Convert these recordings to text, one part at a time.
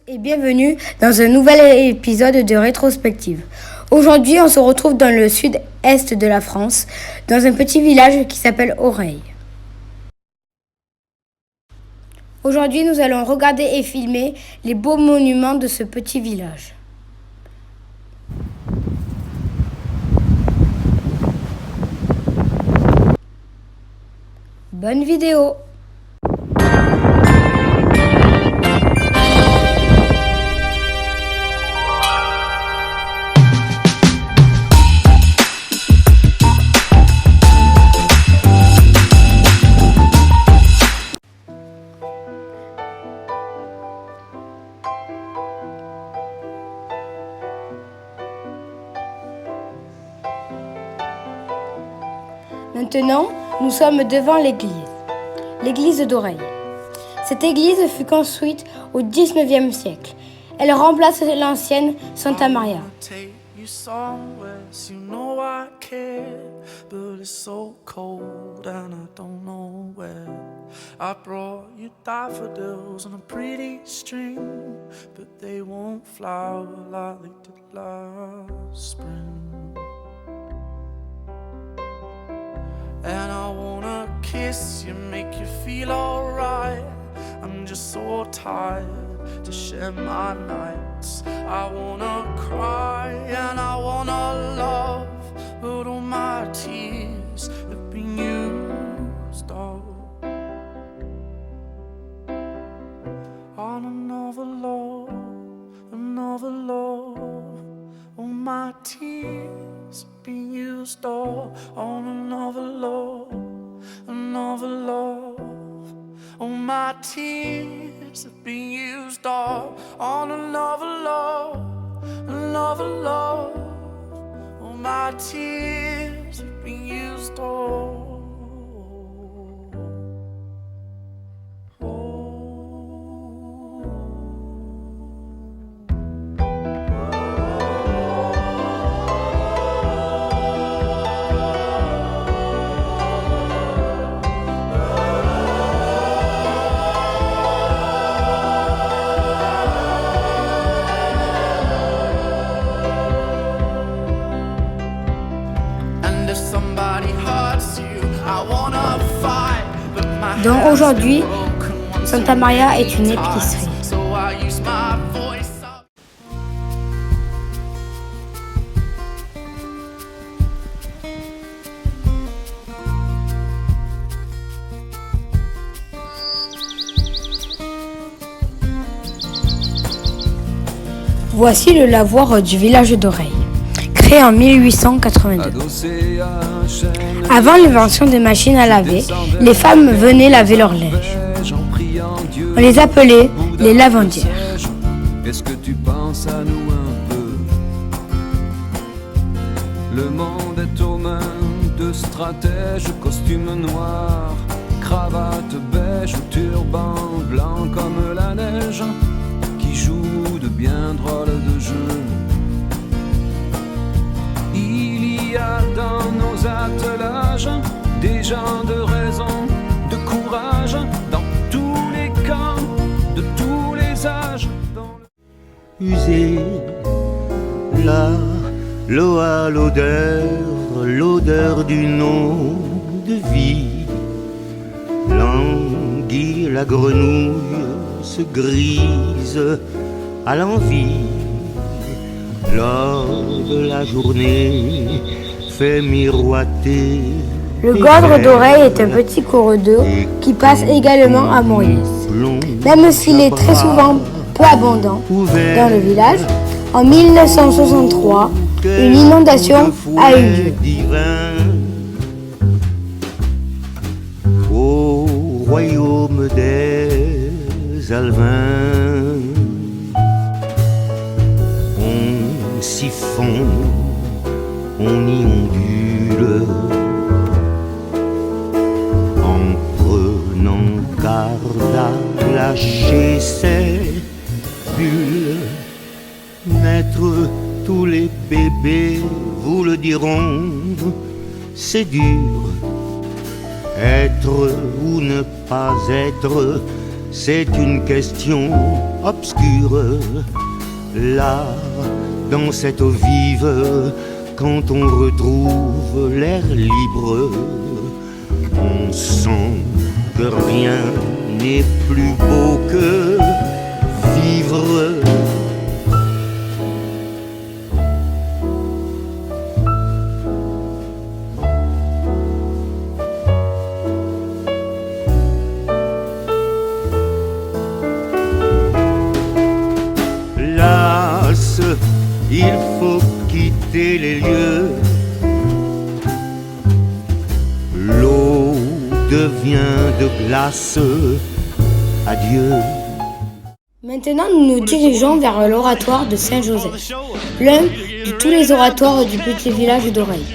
Et bienvenue dans un nouvel épisode de Rétrospective. Aujourd'hui, on se retrouve dans le sud-est de la France, dans un petit village qui s'appelle Oreille. Aujourd'hui, nous allons regarder et filmer les beaux monuments de ce petit village. Bonne vidéo! Maintenant, nous sommes devant l'église d'Oreille. Cette église fut construite au XIXe siècle. Elle remplace l'ancienne Santa Maria. And I wanna kiss you, make you feel alright. I'm just so tired to share my nights. I wanna cry and I wanna love, but all my tears have been used up on another love, another love. All my tears have been used up on another love, another love. All my tears have been used up on another love, another love. All my tears have been used up. Donc aujourd'hui, Santa Maria est une épicerie. Voici le lavoir du village d'Oreille, créé en 1882. Avant l'invention des machines à laver, les femmes venaient laver leur linge. On les appelait les lavandières. Est-ce que tu penses à nous un peu? Le monde est aux mains de stratèges, costume noir, cravate beige ou turban blanc comme la neige, qui jouent de bien drôles de jeux. Il y a dans nos attelages des gens de raison, de courage, dans tous les camps, de tous les âges. Usé, là, l'eau à l'odeur, l'odeur d'une eau de vie. L'anguille, la grenouille se grise à l'envie. Lors de la journée fait miroiter. Le Gandre d'Oreille est un petit cours d'eau qui passe également à Maurice. Même s'il est très souvent peu abondant dans le village, en 1963, une inondation a eu lieu. Au royaume des Alvins, on s'y fond, on y ondule, en prenant garde à lâcher ses bulles. Naître, tous les bébés vous le diront, c'est dur. Être ou ne pas être, c'est une question obscure. Là, dans cette eau vive, quand on retrouve l'air libre, on sent que rien n'est plus beau que vivre. Las, il faut quitter les lieux. L'eau devient de glace. Adieu. Maintenant, nous nous dirigeons vers l'oratoire de Saint-Joseph, l'un de tous les oratoires du petit village d'Oreille.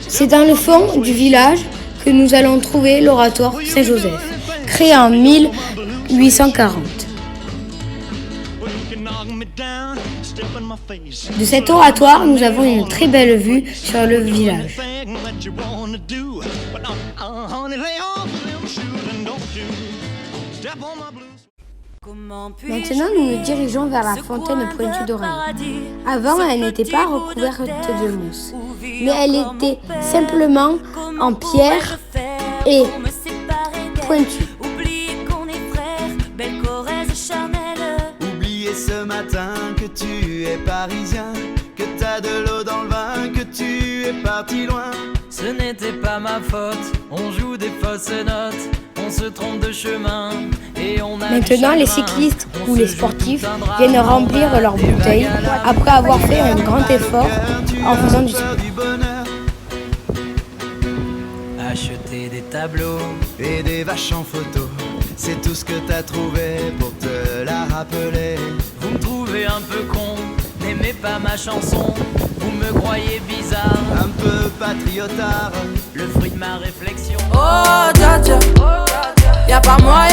C'est dans le fond du village que nous allons trouver l'oratoire Saint-Joseph, créé en 1840. De cet oratoire, nous avons une très belle vue sur le village. Maintenant, nous nous dirigeons vers la fontaine pointue d'Oreille. Avant, elle n'était pas recouverte de mousse, mais elle était simplement en pierre et pointue. Oubliez ce matin que tu es parisien, que t'as de l'eau dans le vin, que tu es parti loin. Ce n'était pas ma faute, on joue des fausses notes, on se trompe de chemin et on a. Maintenant, les cyclistes ou les sportifs viennent remplir leurs bouteilles après avoir fait un grand effort en faisant du sport. Acheter des tableaux Et des vaches en photo, c'est tout ce que t'as trouvé pour te la rappeler. Vous me trouvez un peu con, n'aimez pas ma chanson, vous me croyez bizarre, Un peu patriotard, le fruit de ma réflexion. Oh, dja dja, y'a pas moyen.